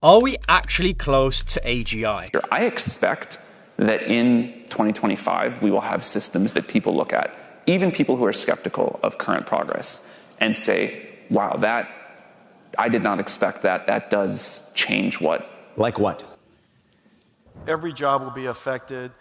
Are we actually close to AGI? I expect that in 2025, we will have systems that people look at, even people who are skeptical of current progress, and say, wow, I did not expect that. That does change what? Like what? Every job will be affected.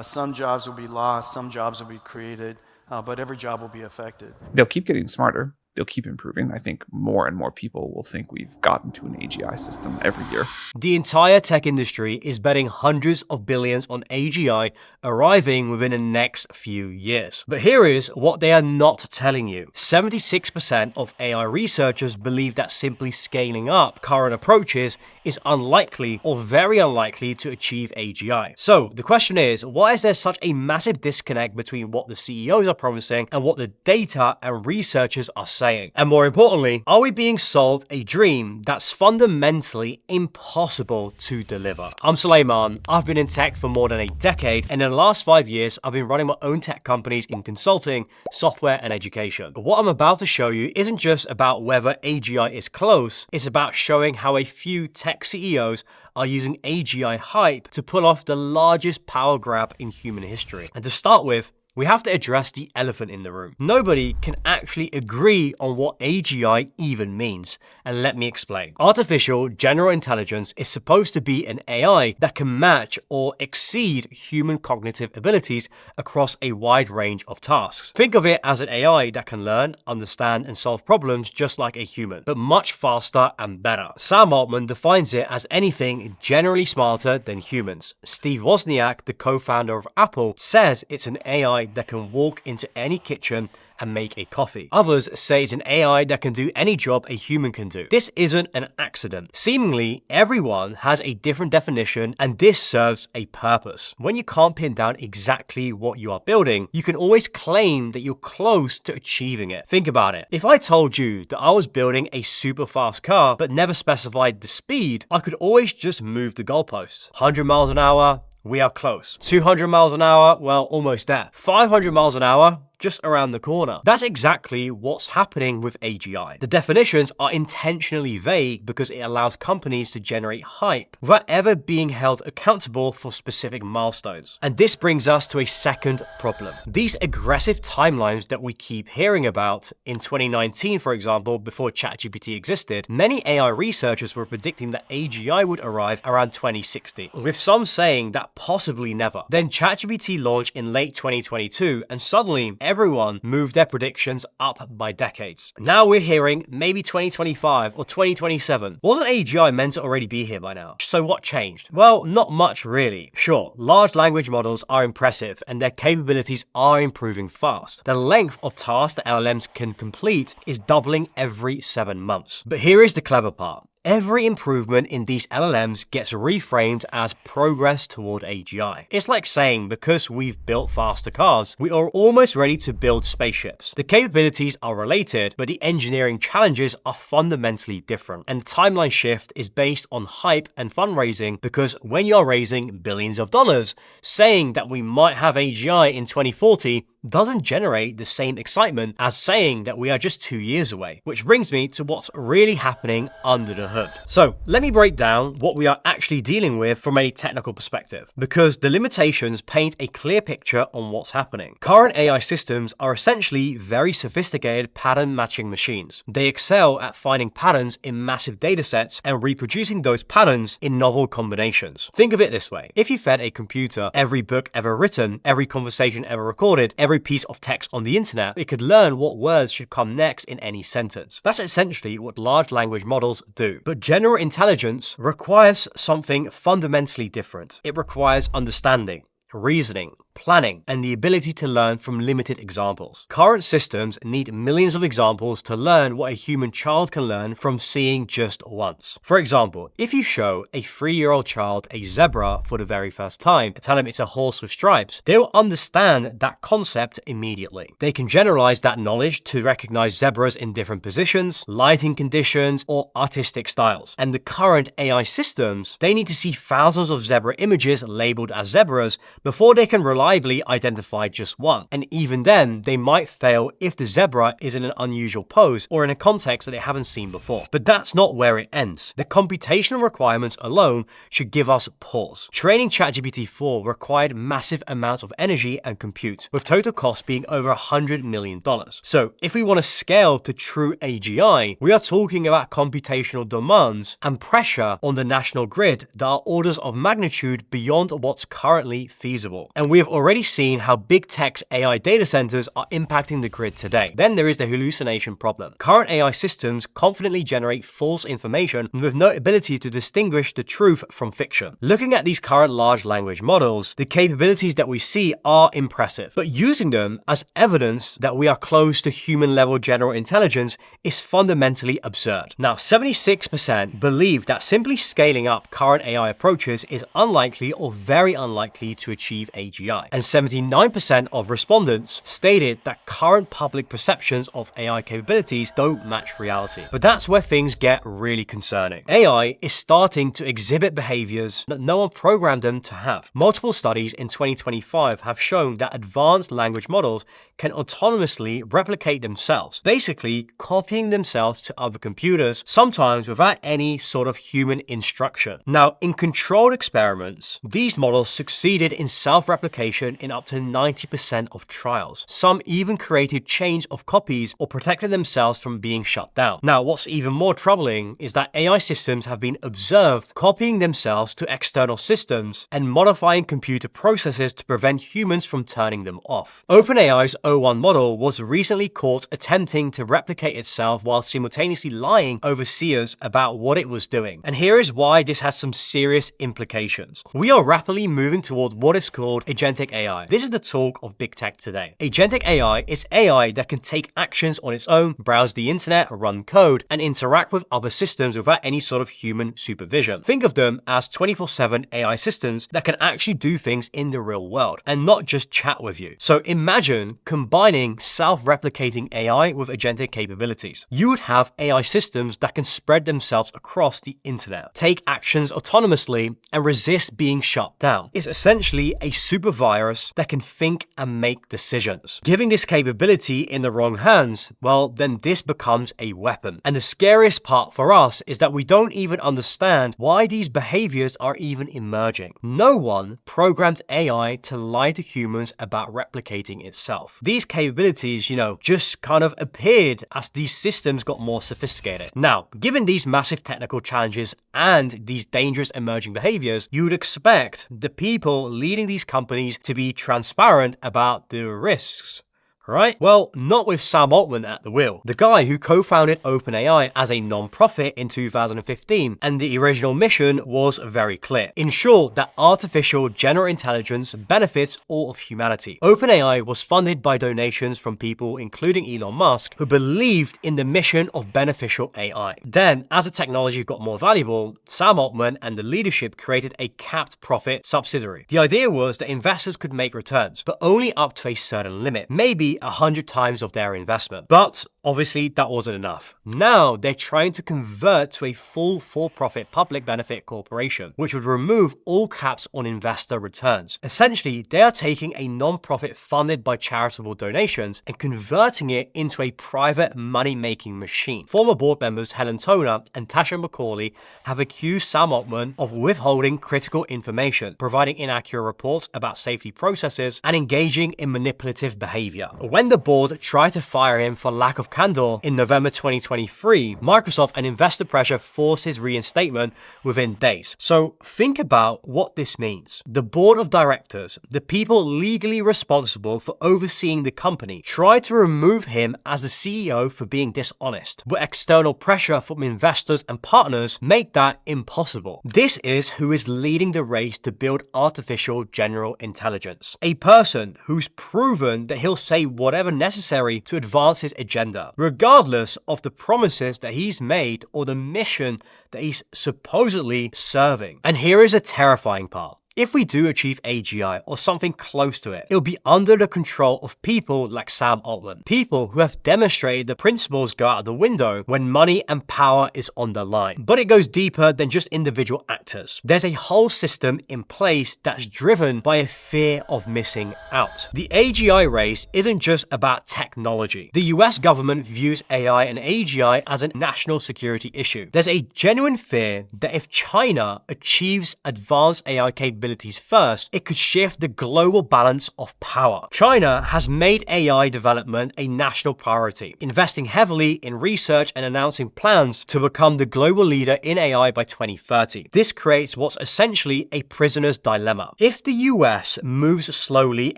Some jobs will be lost. Some jobs will be created. But every job will be affected. They'll keep getting smarter. They'll keep improving. I think more and more people will think we've gotten to an AGI system every year. The entire tech industry is betting hundreds of billions on AGI arriving within the next few years. But here is what they are not telling you. 76% of AI researchers believe that simply scaling up current approaches is unlikely or very unlikely to achieve AGI. So the question is, why is there such a massive disconnect between what the CEOs are promising and what the data and researchers are saying? And more importantly, are we being sold a dream that's fundamentally impossible to deliver? I'm Soleyman. I've been in tech for more than a decade, and in the last 5 years, I've been running my own tech companies in consulting, software, and education. But what I'm about to show you isn't just about whether AGI is close, it's about showing how a few tech CEOs are using AGI hype to pull off the largest power grab in human history. And to start with, we have to address the elephant in the room. Nobody can actually agree on what AGI even means, and let me explain. Artificial general intelligence is supposed to be an AI that can match or exceed human cognitive abilities across a wide range of tasks. Think of it as an AI that can learn, understand, and solve problems just like a human, but much faster and better. Sam Altman defines it as anything generally smarter than humans. Steve Wozniak, the co-founder of Apple, says it's an AI that can walk into any kitchen and make a coffee. Others say it's an AI that can do any job a human can do. This isn't an accident. Seemingly, everyone has a different definition, and this serves a purpose. When you can't pin down exactly what you are building, you can always claim that you're close to achieving it. Think about it. If I told you that I was building a super fast car, but never specified the speed, I could always just move the goalposts. 100 miles an hour, we are close. 200 miles an hour, well, almost there. 500 miles an hour, just around the corner. That's exactly what's happening with AGI. The definitions are intentionally vague because it allows companies to generate hype without ever being held accountable for specific milestones. And this brings us to a second problem. These aggressive timelines that we keep hearing about, in 2019, for example, before ChatGPT existed, many AI researchers were predicting that AGI would arrive around 2060, with some saying that possibly never. Then ChatGPT launched in late 2022, and suddenly everyone moved their predictions up by decades. Now we're hearing maybe 2025 or 2027. Wasn't AGI meant to already be here by now? So what changed? Well, not much really. Sure, large language models are impressive and their capabilities are improving fast. The length of tasks that LLMs can complete is doubling every 7 months. But here is the clever part. Every improvement in these LLMs gets reframed as progress toward AGI. It's like saying because we've built faster cars, we are almost ready to build spaceships. The capabilities are related, but the engineering challenges are fundamentally different. And the timeline shift is based on hype and fundraising, because when you're raising billions of dollars, saying that we might have AGI in 2040 doesn't generate the same excitement as saying that we are just 2 years away. Which brings me to what's really happening under the hood. So let me break down what we are actually dealing with from a technical perspective, because the limitations paint a clear picture on what's happening. Current AI systems are essentially very sophisticated pattern matching machines. They excel at finding patterns in massive datasets and reproducing those patterns in novel combinations. Think of it this way. If you fed a computer every book ever written, every conversation ever recorded, every piece of text on the internet, it could learn what words should come next in any sentence. That's essentially what large language models do. But general intelligence requires something fundamentally different. It requires understanding, reasoning, planning, and the ability to learn from limited examples. Current systems need millions of examples to learn what a human child can learn from seeing just once. For example, if you show a 3-year-old child a zebra for the very first time and tell them it's a horse with stripes, they will understand that concept immediately. They can generalize that knowledge to recognize zebras in different positions, lighting conditions, or artistic styles. And the current AI systems, they need to see thousands of zebra images labeled as zebras before they can rely reliably identify just one. And even then, they might fail if the zebra is in an unusual pose or in a context that they haven't seen before. But that's not where it ends. The computational requirements alone should give us pause. Training ChatGPT 4 required massive amounts of energy and compute, with total cost being over $100 million. So if we want to scale to true AGI, we are talking about computational demands and pressure on the national grid that are orders of magnitude beyond what's currently feasible. And we have already seen how big tech's AI data centers are impacting the grid today. Then there is the hallucination problem. Current AI systems confidently generate false information with no ability to distinguish the truth from fiction. Looking at these current large language models, the capabilities that we see are impressive, but using them as evidence that we are close to human-level general intelligence is fundamentally absurd. Now, 76% believe that simply scaling up current AI approaches is unlikely or very unlikely to achieve AGI, and 79% of respondents stated that current public perceptions of AI capabilities don't match reality. But that's where things get really concerning. AI is starting to exhibit behaviors that no one programmed them to have. Multiple studies in 2025 have shown that advanced language models can autonomously replicate themselves, basically copying themselves to other computers, sometimes without any sort of human instruction. Now, in controlled experiments, these models succeeded in self-replication in up to 90% of trials. Some even created chains of copies or protected themselves from being shut down. Now, what's even more troubling is that AI systems have been observed copying themselves to external systems and modifying computer processes to prevent humans from turning them off. OpenAI's O1 model was recently caught attempting to replicate itself while simultaneously lying overseers about what it was doing. And here is why this has some serious implications. We are rapidly moving toward what is called agentic AI. This is the talk of big tech today. Agentic AI is AI that can take actions on its own, browse the internet, run code, and interact with other systems without any sort of human supervision. Think of them as 24/7 AI systems that can actually do things in the real world and not just chat with you. So imagine combining self-replicating AI with agentic capabilities. You would have AI systems that can spread themselves across the internet, take actions autonomously, and resist being shut down. It's essentially a super virus that can think and make decisions. Giving this capability in the wrong hands, well, then this becomes a weapon. And the scariest part for us is that we don't even understand why these behaviors are even emerging. No one programmed AI to lie to humans about replicating itself. These capabilities, just kind of appeared as these systems got more sophisticated. Now, given these massive technical challenges and these dangerous emerging behaviors, you would expect the people leading these companies to be transparent about the risks. Right? Well, not with Sam Altman at the wheel. The guy who co-founded OpenAI as a non-profit in 2015, and the original mission was very clear. Ensure that artificial general intelligence benefits all of humanity. OpenAI was funded by donations from people including Elon Musk, who believed in the mission of beneficial AI. Then, as the technology got more valuable, Sam Altman and the leadership created a capped profit subsidiary. The idea was that investors could make returns, but only up to a certain limit, maybe 100 times of their investment. But obviously that wasn't enough. Now they're trying to convert to a full for-profit public benefit corporation, which would remove all caps on investor returns. Essentially, they are taking a non-profit funded by charitable donations and converting it into a private money-making machine. Former board members Helen Toner and Tasha McCauley have accused Sam Altman of withholding critical information, providing inaccurate reports about safety processes, and engaging in manipulative behavior. When the board tried to fire him for lack of candor in November 2023, Microsoft and investor pressure forced his reinstatement within days. So think about what this means. The board of directors, the people legally responsible for overseeing the company, tried to remove him as the CEO for being dishonest, but external pressure from investors and partners make that impossible. This is who is leading the race to build artificial general intelligence. A person who's proven that he'll say whatever necessary to advance his agenda, regardless of the promises that he's made or the mission that he's supposedly serving. And here is a terrifying part. If we do achieve AGI or something close to it, it'll be under the control of people like Sam Altman, people who have demonstrated the principles go out the window when money and power is on the line. But it goes deeper than just individual actors. There's a whole system in place that's driven by a fear of missing out. The AGI race isn't just about technology. The US government views AI and AGI as a national security issue. There's a genuine fear that if China achieves advanced AI capabilities first, it could shift the global balance of power. China has made AI development a national priority, investing heavily in research and announcing plans to become the global leader in AI by 2030. This creates what's essentially a prisoner's dilemma. If the US moves slowly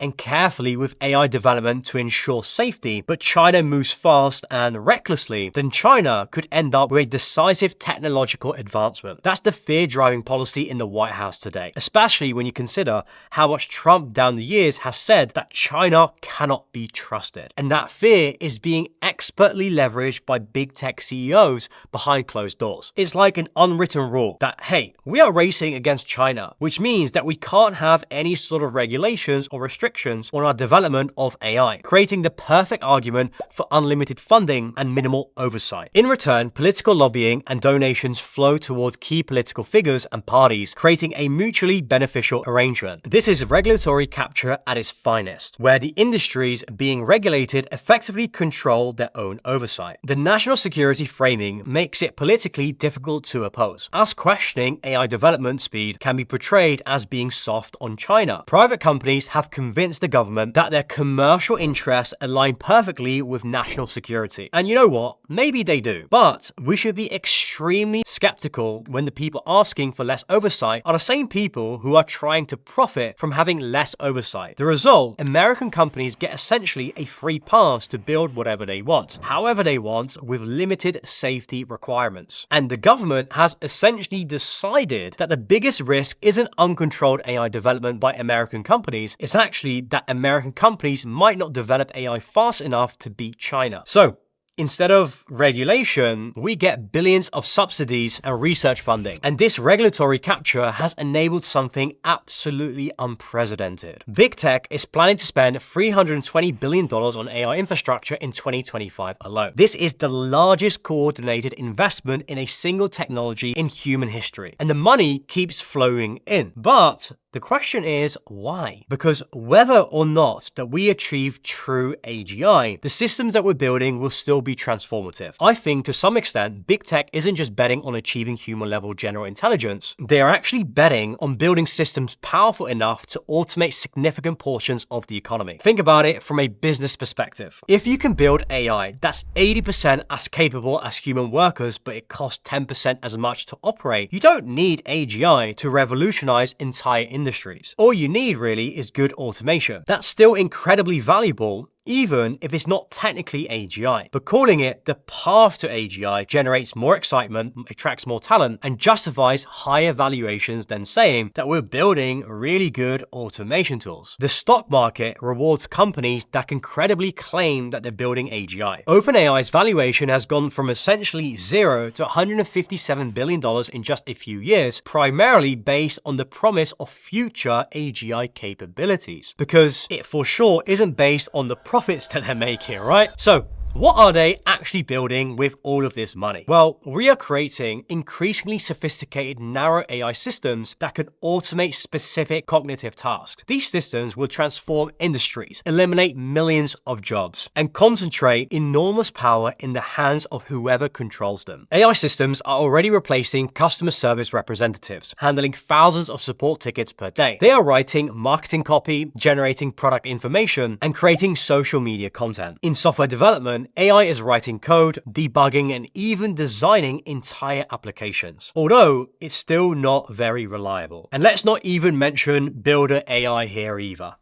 and carefully with AI development to ensure safety, but China moves fast and recklessly, then China could end up with a decisive technological advancement. That's the fear-driving policy in the White House today, especially when you consider how much Trump down the years has said that China cannot be trusted. And that fear is being expertly leveraged by big tech CEOs behind closed doors. It's like an unwritten rule that, hey, we are racing against China, which means that we can't have any sort of regulations or restrictions on our development of AI, creating the perfect argument for unlimited funding and minimal oversight. In return, political lobbying and donations flow toward key political figures and parties, creating a mutually beneficial arrangement. This is regulatory capture at its finest, where the industries being regulated effectively control their own oversight. The national security framing makes it politically difficult to oppose, as questioning AI development speed can be portrayed as being soft on China. Private companies have convinced the government that their commercial interests align perfectly with national security. And you know what? Maybe they do. But we should be extremely skeptical when the people asking for less oversight are the same people who are trying to profit from having less oversight. The result, American companies get essentially a free pass to build whatever they want, however they want, with limited safety requirements. And the government has essentially decided that the biggest risk isn't uncontrolled AI development by American companies, it's actually that American companies might not develop AI fast enough to beat China. So, instead of regulation, we get billions of subsidies and research funding. And this regulatory capture has enabled something absolutely unprecedented. Big tech is planning to spend $320 billion on AI infrastructure in 2025 alone. This is the largest coordinated investment in a single technology in human history. And the money keeps flowing in. But the question is, why? Because whether or not that we achieve true AGI, the systems that we're building will still be transformative. I think to some extent, big tech isn't just betting on achieving human-level general intelligence. They are actually betting on building systems powerful enough to automate significant portions of the economy. Think about it from a business perspective. If you can build AI that's 80% as capable as human workers, but it costs 10% as much to operate, you don't need AGI to revolutionize entire industries. All you need really is good automation. That's still incredibly valuable, even if it's not technically AGI. But calling it the path to AGI generates more excitement, attracts more talent, and justifies higher valuations than saying that we're building really good automation tools. The stock market rewards companies that can credibly claim that they're building AGI. OpenAI's valuation has gone from essentially zero to $157 billion in just a few years, primarily based on the promise of future AGI capabilities. Because it for sure isn't based on the profits that they're making, right? So, what are they actually building with all of this money? Well, we are creating increasingly sophisticated narrow AI systems that can automate specific cognitive tasks. These systems will transform industries, eliminate millions of jobs, and concentrate enormous power in the hands of whoever controls them. AI systems are already replacing customer service representatives, handling thousands of support tickets per day. They are writing marketing copy, generating product information, and creating social media content. In software development, AI is writing code, debugging, and even designing entire applications. Although, it's still not very reliable. And let's not even mention builder AI here either.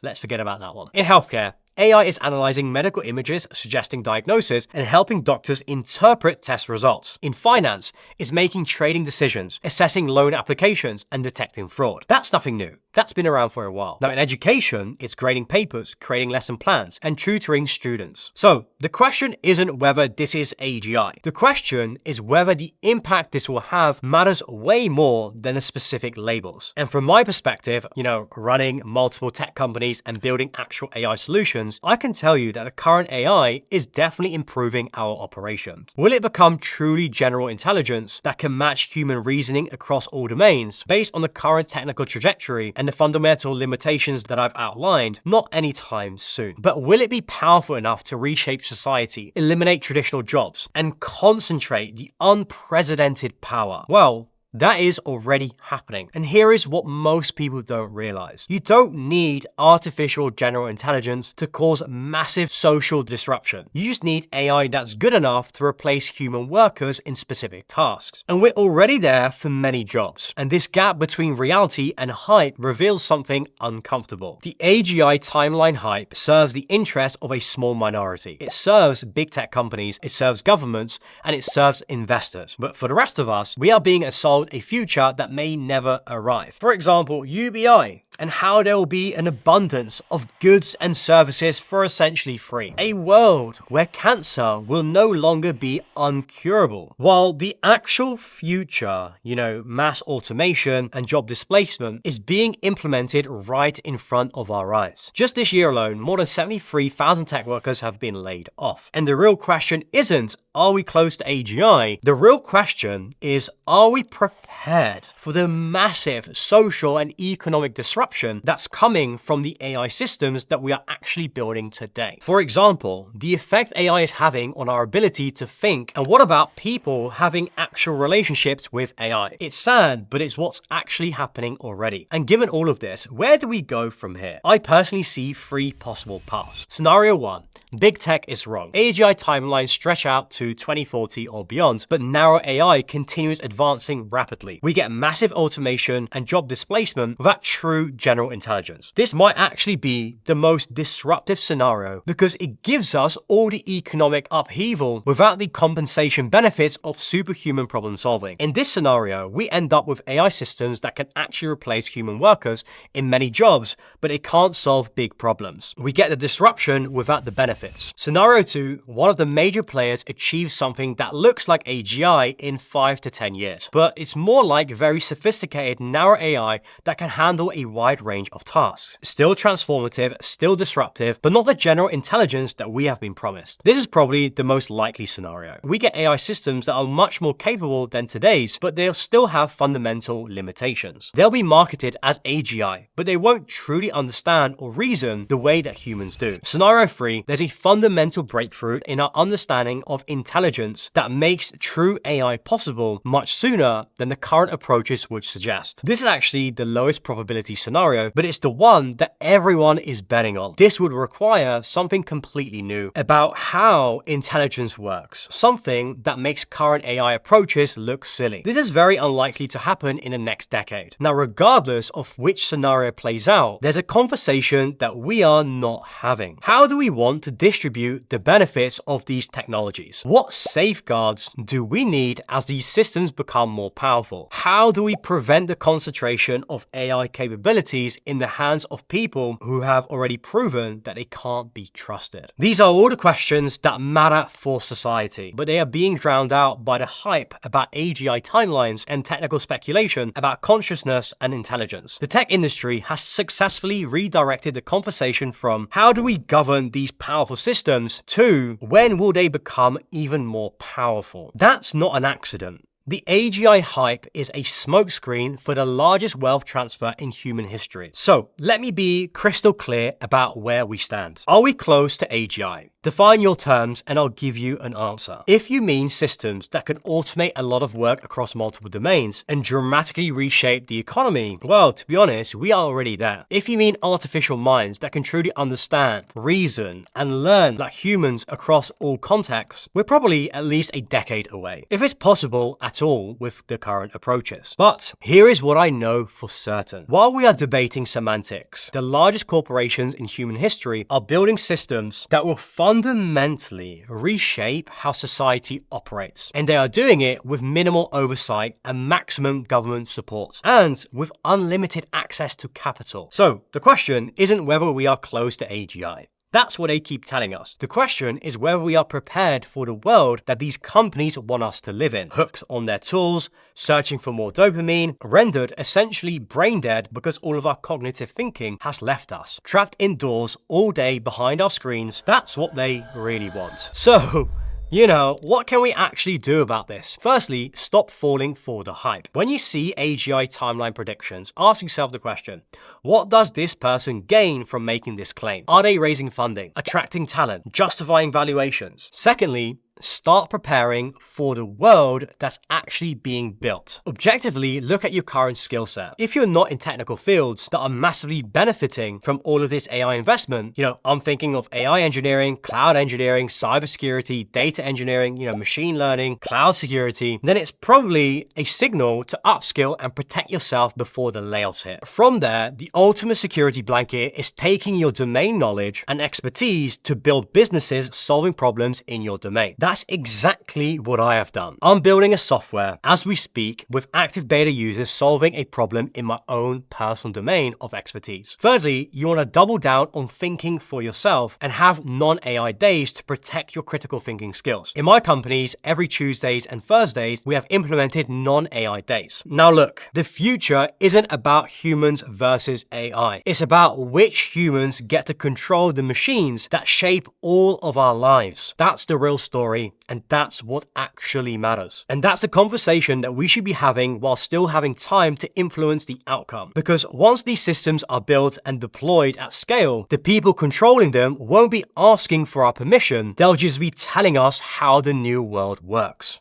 Let's forget about that one. In healthcare, AI is analyzing medical images, suggesting diagnosis, and helping doctors interpret test results. In finance, it's making trading decisions, assessing loan applications, and detecting fraud. That's nothing new. That's been around for a while. Now, in education, it's grading papers, creating lesson plans, and tutoring students. So, the question isn't whether this is AGI. The question is whether the impact this will have matters way more than the specific labels. And from my perspective, running multiple tech companies and building actual AI solutions, I can tell you that the current AI is definitely improving our operations. Will it become truly general intelligence that can match human reasoning across all domains based on the current technical trajectory and the fundamental limitations that I've outlined? Not anytime soon. But will it be powerful enough to reshape society, eliminate traditional jobs, and concentrate the unprecedented power? Well, that is already happening. And here is what most people don't realize. You don't need artificial general intelligence to cause massive social disruption. You just need AI that's good enough to replace human workers in specific tasks. And we're already there for many jobs. And this gap between reality and hype reveals something uncomfortable. The AGI timeline hype serves the interest of a small minority. It serves big tech companies, it serves governments, and it serves investors. But for the rest of us, we are being sold a future that may never arrive. For example, UBI, and how there will be an abundance of goods and services for essentially free. A world where cancer will no longer be uncurable. While the actual future, mass automation and job displacement is being implemented right in front of our eyes. Just this year alone, more than 73,000 tech workers have been laid off. And the real question isn't, are we close to AGI? The real question is, are we prepared for the massive social and economic disruption that's coming from the AI systems that we are actually building today? For example, the effect AI is having on our ability to think, and what about people having actual relationships with AI? It's sad, but it's what's actually happening already. And given all of this, where do we go from here? I personally see 3 possible paths. Scenario 1, big tech is wrong. AGI timelines stretch out to 2040 or beyond, but narrow AI continues advancing rapidly. We get massive automation and job displacement without true general intelligence. This might actually be the most disruptive scenario because it gives us all the economic upheaval without the compensation benefits of superhuman problem solving. In this scenario, we end up with AI systems that can actually replace human workers in many jobs, but it can't solve big problems. We get the disruption without the benefits. Scenario 2, one of the major players achieves something that looks like AGI in 5 to 10 years, but it's more like very sophisticated narrow AI that can handle a wide range of tasks. Still transformative, still disruptive, but not the general intelligence that we have been promised. This is probably the most likely scenario. We get AI systems that are much more capable than today's, but they'll still have fundamental limitations. They'll be marketed as AGI, but they won't truly understand or reason the way that humans do. Scenario 3, there's a fundamental breakthrough in our understanding of intelligence that makes true AI possible much sooner than the current approaches would suggest. This is actually the lowest probability scenario, but it's the one that everyone is betting on. This would require something completely new about how intelligence works, something that makes current AI approaches look silly. This is very unlikely to happen in the next decade. Now, regardless of which scenario plays out, there's a conversation that we are not having. How do we want to distribute the benefits of these technologies? What safeguards do we need as these systems become more powerful? How do we prevent the concentration of AI capabilities in the hands of people who have already proven that they can't be trusted? These are all the questions that matter for society, but they are being drowned out by the hype about AGI timelines and technical speculation about consciousness and intelligence. The tech industry has successfully redirected the conversation from how do we govern these powerful systems to when will they become even more powerful? That's not an accident. The AGI hype is a smokescreen for the largest wealth transfer in human history. So let me be crystal clear about where we stand. Are we close to AGI? Define your terms and I'll give you an answer. If you mean systems that can automate a lot of work across multiple domains and dramatically reshape the economy, well, to be honest, we are already there. If you mean artificial minds that can truly understand, reason, and learn like humans across all contexts, we're probably at least a decade away, if it's possible at all with the current approaches. But here is what I know for certain. While we are debating semantics, the largest corporations in human history are building systems that will fundamentally reshape how society operates. And they are doing it with minimal oversight and maximum government support, and with unlimited access to capital. So the question isn't whether we are close to AGI. That's what they keep telling us. The question is whether we are prepared for the world that these companies want us to live in. Hooked on their tools, searching for more dopamine, rendered essentially brain dead because all of our cognitive thinking has left us. Trapped indoors all day behind our screens, that's what they really want. So, what can we actually do about this? Firstly, stop falling for the hype. When you see AGI timeline predictions, ask yourself the question, what does this person gain from making this claim? Are they raising funding, attracting talent, justifying valuations? Secondly, start preparing for the world that's actually being built. Objectively, look at your current skill set. If you're not in technical fields that are massively benefiting from all of this AI investment, I'm thinking of AI engineering, cloud engineering, cybersecurity, data engineering, machine learning, cloud security, then it's probably a signal to upskill and protect yourself before the layoffs hit. From there, the ultimate security blanket is taking your domain knowledge and expertise to build businesses solving problems in your domain. That's exactly what I have done. I'm building a software as we speak with active beta users solving a problem in my own personal domain of expertise. Thirdly, you want to double down on thinking for yourself and have non-AI days to protect your critical thinking skills. In my companies, every Tuesdays and Thursdays, we have implemented non-AI days. Now look, the future isn't about humans versus AI. It's about which humans get to control the machines that shape all of our lives. That's the real story. And that's what actually matters. And that's the conversation that we should be having while still having time to influence the outcome. Because once these systems are built and deployed at scale, the people controlling them won't be asking for our permission. They'll just be telling us how the new world works.